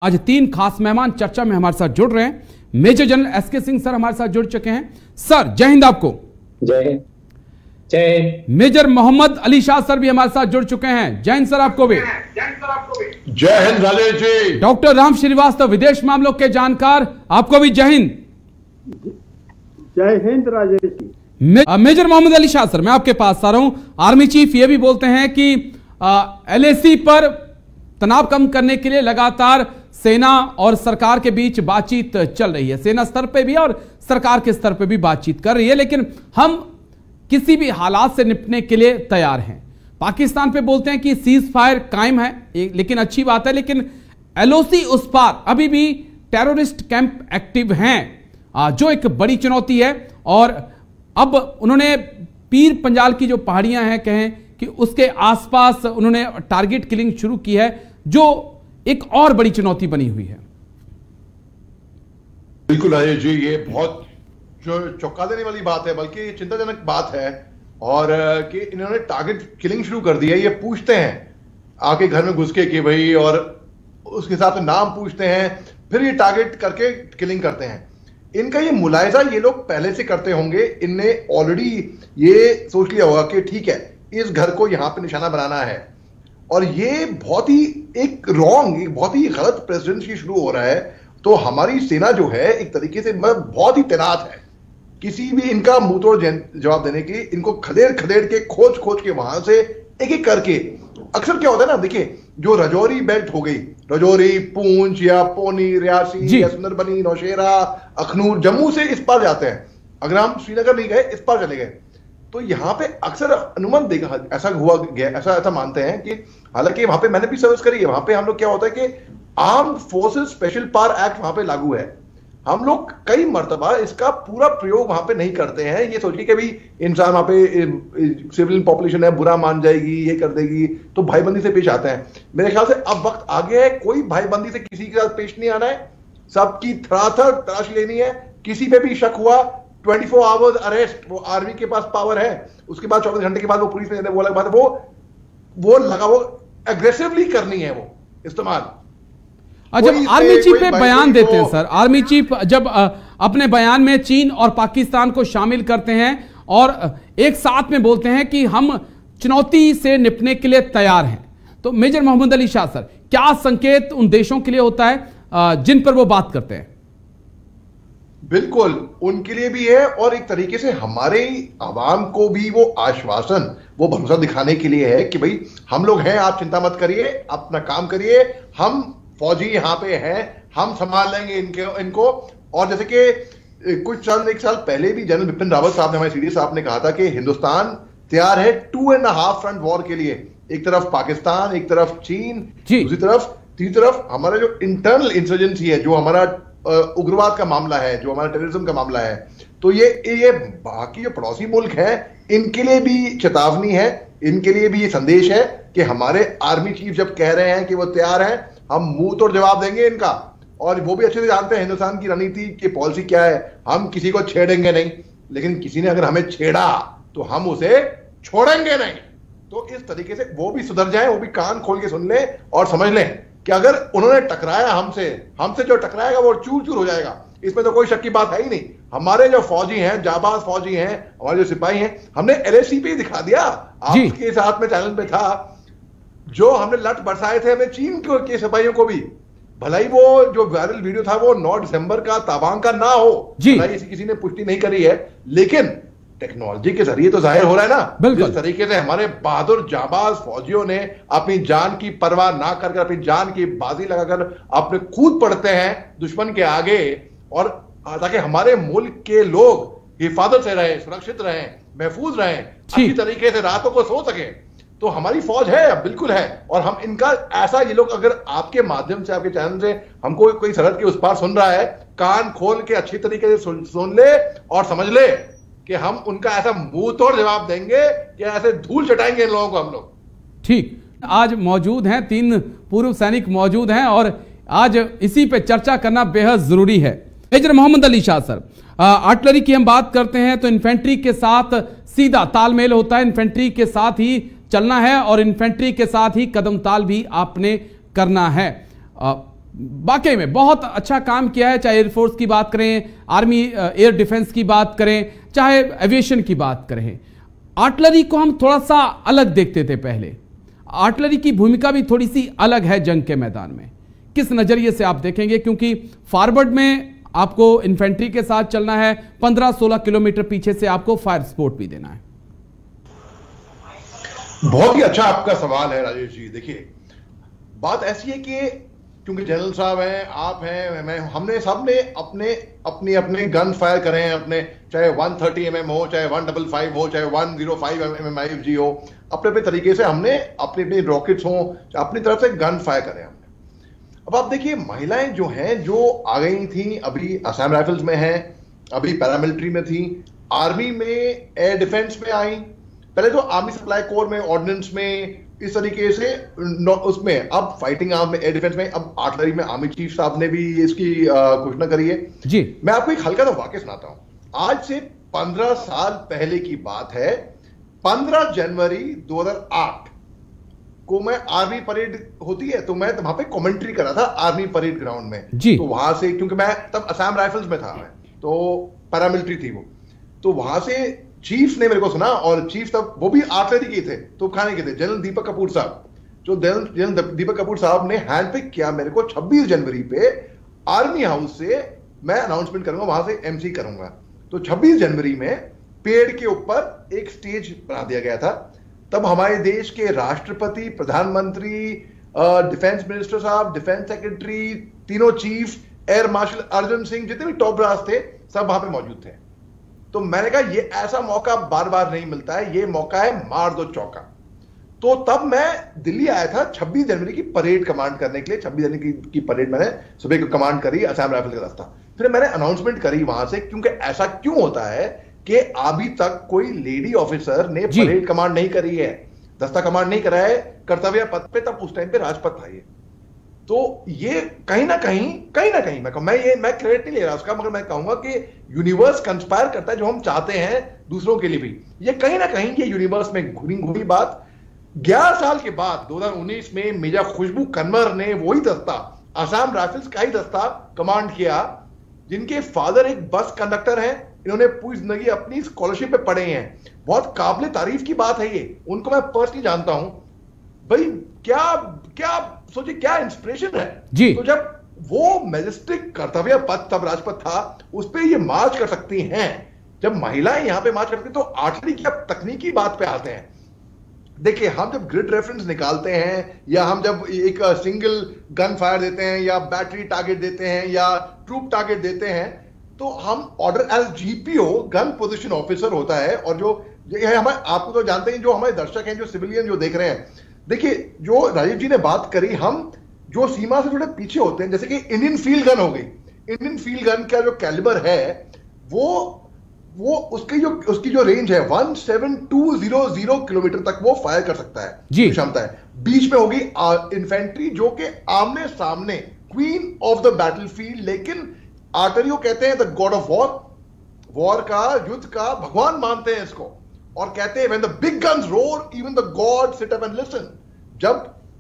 आज तीन खास मेहमान चर्चा में हमारे साथ जुड़ रहे हैं। Major general SK Singh sir हमारे साथ जुड़ चुके हैं। सर जय हिंद आपको। जय हिंद। जय हिंद। मेजर मोहम्मद अली शाह सर भी हमारे साथ जुड़ चुके हैं। जय हिंद सर आपको भी। जय हिंद राजेश जी। डॉक्टर राम श्रीवास्तव विदेश मामलों के जानकार, आपको भी जय हिंद। जय हिंद राजेश जी। मेजर मोहम्मद अली शाह सर, मैं आपके पास आ रहा हूं। आर्मी चीफ ये भी बोलते हैं कि एलएसी पर तनाव कम करने के लिए लगातार सेना और सरकार के बीच बातचीत चल रही है। सेना स्तर पे भी और सरकार के स्तर पे भी बातचीत कर रही है, लेकिन हम किसी भी हालात से निपटने के लिए तैयार हैं। पाकिस्तान पे बोलते हैं कि सीज फायर कायम है, लेकिन अच्छी बात है, लेकिन एलओसी उस पार अभी भी टेररिस्ट कैंप एक्टिव हैं, जो एक बड़ी चुनौती है। और अब उन्होंने पीर पंजाल की जो पहाड़ियां हैं, कहें कि उसके आसपास उन्होंने टारगेट किलिंग शुरू की है, जो एक और बड़ी चुनौती बनी हुई है। बिल्कुल राजेश जी, ये बहुत जो चौंका देने वाली बात है, बल्कि ये चिंताजनक बात है। और कि इन्होंने टारगेट किलिंग शुरू कर दी है। ये पूछते हैं आके घर में घुस के कि भाई, और उसके हिसाब से नाम पूछते हैं, फिर ये टारगेट करके किलिंग करते हैं। इनका ये मुलायजा ये लोग पहले से करते होंगे। इनने ऑलरेडी ये सोच लिया होगा कि ठीक है, इस घर को यहां पे निशाना बनाना है। और ये बहुत ही एक बहुत ही गलत प्रेसिडेंसी शुरू हो रहा है। तो हमारी सेना जो है एक तरीके से बहुत ही तैनात है किसी भी इनका मुंह तोड़ जवाब देने के लिए। इनको खदेड़ खदेड़ के खोज के वहां से एक एक करके, अक्सर क्या होता है ना, देखिए जो रजौरी बेल्ट हो गई, रजौरी, पूंछ या पोनी, रियासी या सुंदरबनी, नौशेरा, अखनूर, जम्मू से इस पार जाते हैं। अगर हम श्रीनगर नहीं गए, इस पार चले गए, तो यहां पे अक्सर अनुमान देखा ऐसा हुआ गया, ऐसा मानते हैं कि हालांकि वहां पे मैंने भी सर्विस करी है, वहां पे हम लोग क्या होता है कि armed forces special power act वहां पे लागू है। हम लोग कई मर्तबा इसका पूरा प्रयोग वहां पे नहीं करते हैं, ये सोच के कि भाई इंसान वहां पे सिविलियन पॉपुलेशन है, बुरा मान जाएगी, ये कर देगी, तो भाईबंदी से पेश आते हैं। मेरे ख्याल से अब वक्त आ गया है, कोई भाईबंदी से किसी के साथ पेश नहीं आना है, सबकी थराथर तलाशी लेनी है। किसी पे भी शक हुआ, 24 आवर्स अरेस्ट, वो आर्मी के पास पावर है। उसके बाद 24 घंटे के बाद वो पुलिस में वो अलग बात है, वो एग्रेसिवली करनी है, वो इस्तेमाल। जब आर्मी चीफ पे बयान देते हैं सर, आर्मी चीफ जब अपने बयान में चीन और पाकिस्तान को शामिल करते हैं और एक साथ में बोलते हैं कि हम चुनौती से निपटने के लिए तैयार हैं, तो मेजर मोहम्मद अली शाह सर, क्या संकेत उन देशों के लिए होता है जिन पर वो बात करते हैं? बिल्कुल उनके लिए भी है, और एक तरीके से हमारे आवाम को भी वो आश्वासन, वो भरोसा दिखाने के लिए है कि भाई हम लोग हैं, आप चिंता मत करिए, अपना काम करिए, हम फौजी यहां पे हैं, हम संभाल लेंगे इनको। और जैसे कि एक साल पहले भी जनरल बिपिन रावत साहब ने, हमारे सीडी साहब ने कहा था कि हिंदुस्तान तैयार है 2.5 फ्रंट वॉर के लिए। एक तरफ पाकिस्तान, एक तरफ चीन, दूसरी तरफ हमारा जो इंटरनल इंसर्जेंसी है, जो हमारा उग्रवाद का मामला है, जो हमारा टेररिज्म का मामला है। तो ये बाकी जो पड़ोसी मुल्क हैं, इनके लिए भी चेतावनी है, इनके लिए भी ये संदेश है कि हमारे आर्मी चीफ जब कह रहे हैं कि वो तैयार हैं, हम मुंह तोड़ जवाब देंगे इनका। और वो भी अच्छे से जानते हैं हिंदुस्तान की रणनीति की पॉलिसी क्या है, हम किसी को छेड़ेंगे नहीं, लेकिन किसी ने अगर हमें छेड़ा तो हम उसे छोड़ेंगे नहीं। तो इस तरीके से वो भी सुधर जाए, वो भी कान खोल के सुन ले और समझ लें कि अगर उन्होंने टकराया हमसे जो टकराएगा वो चूर चूर हो जाएगा। इसमें तो कोई शक की बात है ही नहीं। हमारे जो फौजी हैं, जाबाज फौजी हैं, हमारे जो सिपाही हैं, हमने एलएसी पे दिखा दिया, आपके साथ में चैनल पे था, जो हमने लट बरसाए थे, हमने चीन के सिपाहियों को भी। भलाई वो जो वायरल वीडियो था वो 9 दिसंबर का तावांग का ना हो, भलाई किसी ने पुष्टि नहीं करी है, लेकिन टेक्नोलॉजी के जरिए तो जाहिर हो रहा है ना, जिस तरीके से हमारे बहादुर जाबाज फौजियों ने अपनी जान की परवाह ना कर अपनी जान की बाजी लगाकर अपने कूद पड़ते हैं दुश्मन के आगे, और ताकि हमारे मुल्क के लोग हिफाजत से रहें, सुरक्षित रहें, महफूज रहें, अच्छी तरीके से रातों को सो सके। तो हमारी फौज है, बिल्कुल है। और हम इनका ऐसा, ये लोग अगर आपके माध्यम से, आपके चैनल से हमको कोई सरहद के उस पार सुन रहा है, कान खोल के अच्छी तरीके से सुन ले और समझ ले कि हम उनका ऐसा मुंह तोड़ जवाब देंगे कि ऐसे धूल चटाएंगे इन लोगों को हम लोग। ठीक, आज मौजूद हैं 3 पूर्व सैनिक मौजूद हैं, और आज इसी पे चर्चा करना बेहद जरूरी है। Major Mohammad Ali Shah sir, artillery की हम बात करते हैं तो इन्फेंट्री के साथ सीधा तालमेल होता है, इन्फेंट्री के साथ ही चलना है और इन्फेंट्री के साथ ही कदम ताल भी आपने करना है। वाकई में बहुत अच्छा काम किया है, चाहे एयरफोर्स की बात करें, आर्मी एयर डिफेंस की बात करें, चाहे एविएशन की बात करें। आर्टिलरी को हम थोड़ा सा अलग देखते थे पहले, आर्टिलरी की भूमिका भी थोड़ी सी अलग है जंग के मैदान में। किस नजरिए से आप देखेंगे, क्योंकि फॉरवर्ड में आपको इन्फेंट्री के साथ चलना है, 15-16 किलोमीटर पीछे से आपको फायर सपोर्ट भी देना है। बहुत ही अच्छा आपका सवाल है राजेश जी। देखिए, बात ऐसी है कि क्योंकि जनरल साहब हैं, आप हैं, मैं, हमने सबने अपने अपने गन फायर करे हैं, अपने चाहे 130 mm हो, चाहे 155 हो, चाहे 105 mm IFG हो, अपने अपने तरीके से हमने अपनी अपनी रॉकेट्स हो, अपनी तरफ से गन फायर करे हमने। अब आप देखिए, महिलाएं जो हैं, जो आ गई थी, अभी असम राइफल्स में हैं, अभी पैरामिलिट्री में थी, आर्मी में, एयर डिफेंस में आई, पहले तो आर्मी सप्लाई कोर में, ऑर्डिनेंस में, इस तरीके से उसमें, अब फाइटिंग आर्म में, एयर डिफेंस में, अब आर्टिलरी में आर्मी चीफ साहब ने भी इसकी घोषणा करी है जी। मैं आपको एक हल्का सा वाकया सुनाता हूं। आज से 15 साल पहले की बात है, 15 जनवरी 2008 को मैं आर्मी परेड होती है तो मैं वहां पे कमेंट्री कर रहा था आर्मी परेड ग्राउंड में जी। तो वहां से, क्योंकि मैं तब असम राइफल्स में था, मैं तो पैरामिलिट्री थी वो, तो वहां से चीफ ने मेरे को सुना, और चीफ तब वो भी आर्टिलरी के थे, तो खाने के थे, जनरल दीपक कपूर साहब। जो जनरल दीपक कपूर साहब ने हैंड पिक किया मेरे को 26 जनवरी पे आर्मी हाउस से, मैं अनाउंसमेंट करूंगा, वहां से MC करूंगा। तो 26 जनवरी में पेड़ के ऊपर एक स्टेज बना दिया गया था। तब हमारे देश के राष्ट्रपति, प्रधानमंत्री, डिफेंस मिनिस्टर साहब, डिफेंस सेक्रेटरी, तीनों chief, air marshal Arjun Singh, जितने भी टॉप ब्रास थे, सब वहां पे मौजूद थे। तो मैंने कहा ये ऐसा मौका बार बार नहीं मिलता है, ये मौका है मार दो चौका। तो तब मैं दिल्ली आया था 26 जनवरी की परेड कमांड करने के लिए। 26 जनवरी की परेड मैंने सुबह को कमांड करी, असम राइफल का दस्ता। फिर मैंने अनाउंसमेंट करी वहां से, क्योंकि ऐसा क्यों होता है कि अभी तक कोई लेडी ऑफिसर ने परेड कमांड नहीं करी है, दस्ता कमांड नहीं करा है कर्तव्य पथ पे। तब उस टाइम पे राजपथ था ये। तो ये कहीं ना कहीं मैं क्रेडिट नहीं ले रहा उसका, मगर मैं कहूंगा कि यूनिवर्स कंस्पायर करता है जो हम चाहते हैं दूसरों के लिए भी। ये कहीं ना कहीं ये यूनिवर्स में घुरी बात। 11 साल के बाद 2019 में मेजर खुशबू कन्वर ने वही दस्ता, असम राइफल्स का ही दस्ता कमांड किया, जिनके फादर एक बस कंडक्टर हैं। इन्होंने पूरी जिंदगी अपनी स्कॉलरशिप पे पढ़े हैं। बहुत काबिल तारीफ की बात है ये, उनको मैं पर्सनली जानता हूं। भाई क्या सोचिए, क्या इंस्पिरेशन है जी। तो जब वो मैजेस्टिक कर्तव्य पथ, तब राजपथ था, उस पर ये मार्च कर सकती हैं, जब महिलाएं यहां पे मार्च करती, तो आर्टिलरी की अब तकनीकी बात पे आते हैं। देखिए, हम जब ग्रिड रेफरेंस निकालते हैं, या हम जब एक सिंगल गन फायर देते हैं, या बैटरी टारगेट देते हैं, या ट्रूप टारगेट देते हैं, तो हम order as GPO, gun position officer होता है। और जो हमारे, आपको तो जानते हैं, जो हमारे दर्शक हैं, जो सिविलियन जो देख रहे हैं, देखिए जो राजीव जी ने बात करी, हम जो सीमा से थोड़े पीछे होते हैं, जैसे कि इंडियन फील्ड गन हो गई। इंडियन फील्ड गन का जो कैलिबर है, वो उसकी जो रेंज है 17200 किलोमीटर तक वो फायर कर सकता है, क्षमता है। बीच में होगी इन्फेंट्री, जो कि आमने सामने, क्वीन ऑफ द बैटलफील्ड। लेकिन आर्टिलरी को कहते हैं द गॉड ऑफ वॉर का, युद्ध का भगवान मानते हैं इसको, और कहते हैं when the big guns roar even the gods sit up and listen। जब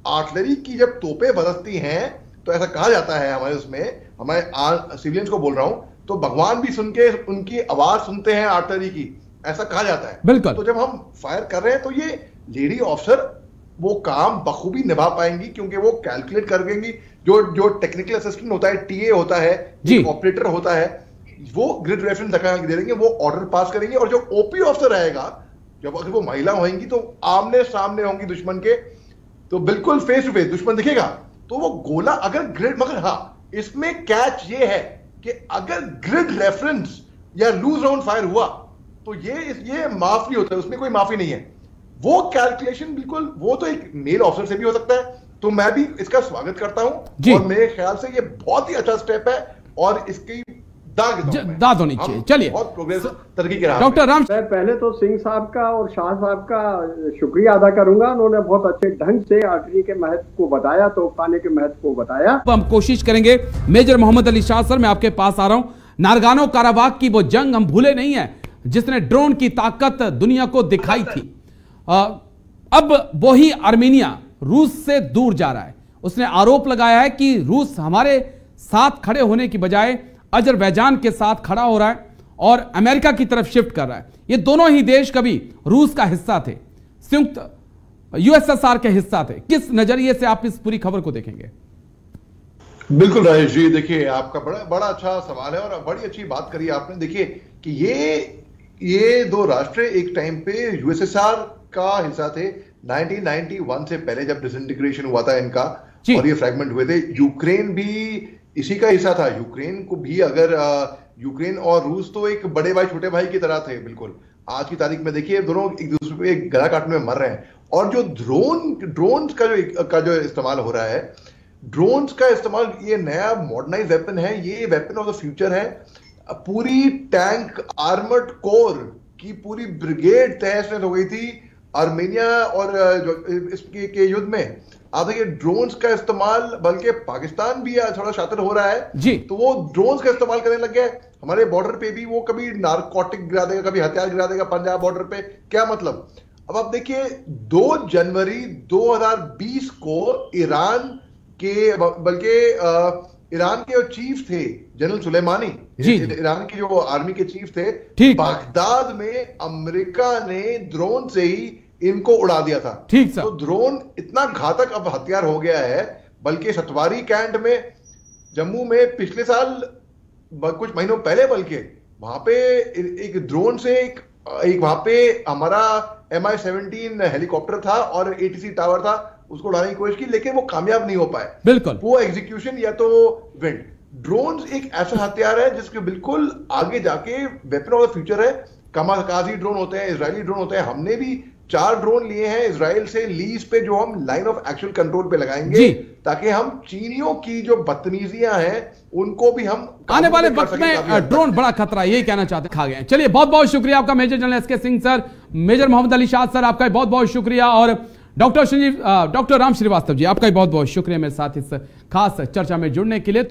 आर्टिलरी की जब तोपें बरसती हैं, तो ऐसा कहा जाता है हमारे उसमें, हमारे सिविलियंस को बोल रहा हूं, तो भगवान भी सुन के उनकी आवाज सुनते हैं आर्टिलरी की, ऐसा कहा जाता है। बिल्कुल। तो जब हम फायर कर रहे हैं, तो ये लेडी ऑफिसर वो काम बखूबी निभा पाएंगी, क्योंकि वो कैलकुलेट कर देंगी। जो टेक्निकल असिस्टेंट होता है, TA होता है, ऑपरेटर होता है, वो ग्रिड रेफरेंस दे देंगे, वो ऑर्डर पास करेंगे। और जो OP ऑफिसर रहेगा, जब अगर वो महिला होंगी, तो आमने सामने होंगी दुश्मन के, तो बिल्कुल फेस टू फेस दुश्मन दिखेगा, तो वो गोला अगर ग्रिड, मगर हाँ, इसमें कैच ये है कि अगर ग्रिड रेफरेंस या लूज राउंड फायर हुआ, तो ये माफ नहीं होता है, उसमें कोई माफी नहीं है। वो कैलकुलेशन बिल्कुल, वो तो एक मेल ऑफिसर से भी हो सकता है। तो मैं भी इसका स्वागत करता हूं, और मेरे ख्याल से ये बहुत ही अच्छा स्टेप है, और इसकी दाद होनी चाहिए। चलिए, बहुत प्रोग्रेस तरक्की के राह। डॉक्टर राम, मैं पहले तो सिंह साहब का और शाह साहब का शुक्रिया अदा करूंगा। उन्होंने बहुत अच्छे ढंग से आर्टिलरी के महत्व को बताया, तोपखाने के महत्व को बताया। हम कोशिश करेंगे। मेजर मोहम्मद अली शाह सर, मैं आपके पास आ रहा हूं। नारगानो काराबाग की वो जंग हम भूले नहीं है, जिसने ड्रोन की ताकत दुनिया को दिखाई थी। अब वही आर्मीनिया रूस से दूर जा रहा है, उसने आरोप लगाया है कि रूस हमारे साथ खड़े होने की बजाय अजरबैजान के साथ खड़ा हो रहा है और अमेरिका की तरफ शिफ्ट कर रहा है। ये दोनों ही देश कभी रूस का हिस्सा थे, संयुक्त यूएसएसआर के हिस्सा थे। किस नजरिए से आप इस पूरी खबर को देखेंगे? बिल्कुल राजेश जी, देखिए आपका बड़ा अच्छा सवाल है और बड़ी अच्छी बात करी आपने। देखिए कि ये दो राष्ट्र एक टाइम पे यूएसएसआर का हिस्सा थे 1991 से पहले, जब डिसइंटीग्रेशन हुआ था इनका और ये फ्रैगमेंट हुए थे। यूक्रेन भी इसी का हिस्सा था। यूक्रेन को भी अगर यूक्रेन और रूस तो एक बड़े भाई छोटे भाई की तरह थे बिल्कुल। आज की तारीख में देखिए दोनों एक दूसरे पे गला काटने में मर रहे हैं। और जो ड्रोन्स का जो इस्तेमाल हो रहा है, ड्रोन्स का इस्तेमाल, ये नया मॉडर्नाइज वेपन है, ये वेपन ऑफ द फ्यूचर है। पूरी टैंक आर्मर्ड कोर की पूरी ब्रिगेड तहस नहस हो गई थी आर्मेनिया और इसके युद्ध में। आप देखिए ड्रोन्स का इस्तेमाल, बल्कि पाकिस्तान भी थोड़ा शातिर हो रहा है जी, तो वो ड्रोन्स का इस्तेमाल करने लग गए। हमारे बॉर्डर पे भी वो कभी नारकोटिक गिरा देगा, कभी हथियार गिरा देगा पंजाब बॉर्डर पे। क्या मतलब? अब आप देखिए 2 जनवरी 2020 को ईरान के, बल्कि ईरान के जो चीफ थे जनरल सुलेमानी, ईरान की जो आर्मी के चीफ थे, बगदाद में अमेरिका ने ड्रोन से ही इनको उड़ा दिया था। ठीक सर। तो ड्रोन इतना घातक अब हथियार हो गया है, बल्कि सतवारी कैंट में जम्मू में पिछले साल कुछ महीनों पहले, बल्कि वहां पे एक ड्रोन से एक वहां पे हमारा MI-17 हेलीकॉप्टर था और ATC टावर था, उसको उड़ाने की कोशिश की, लेकिन वो कामयाब नहीं हो पाए। बिल्कुल वो एग्जीक्यूशन या तो विंड। ड्रोन्स एक ऐसा हथियार है जिसके बिल्कुल आगे जाके वेपन ऑफ द फ्यूचर है। कामाकाजी ड्रोन होते हैं, इजरायली ड्रोन होते हैं। हमने भी 4 ड्रोन लिए हैं इजराइल से लीज पे, जो हम लाइन ऑफ एक्चुअल कंट्रोल पे लगाएंगे, ताकि हम चीनियों की जो बदतमीजियां हैं उनको भी हम आने वाले वक्त में ड्रोन बड़ा खतरा, यही कहना चाहते हैं, खा गए। चलिए बहुत बहुत शुक्रिया आपका major general SK Singh sir, major Mohammad Ali Shah sir, आपका बहुत बहुत शुक्रिया। और डॉक्टर राम श्रीवास्तव जी, आपका बहुत बहुत शुक्रिया मेरे साथ इस खास चर्चा में जुड़ने के लिए।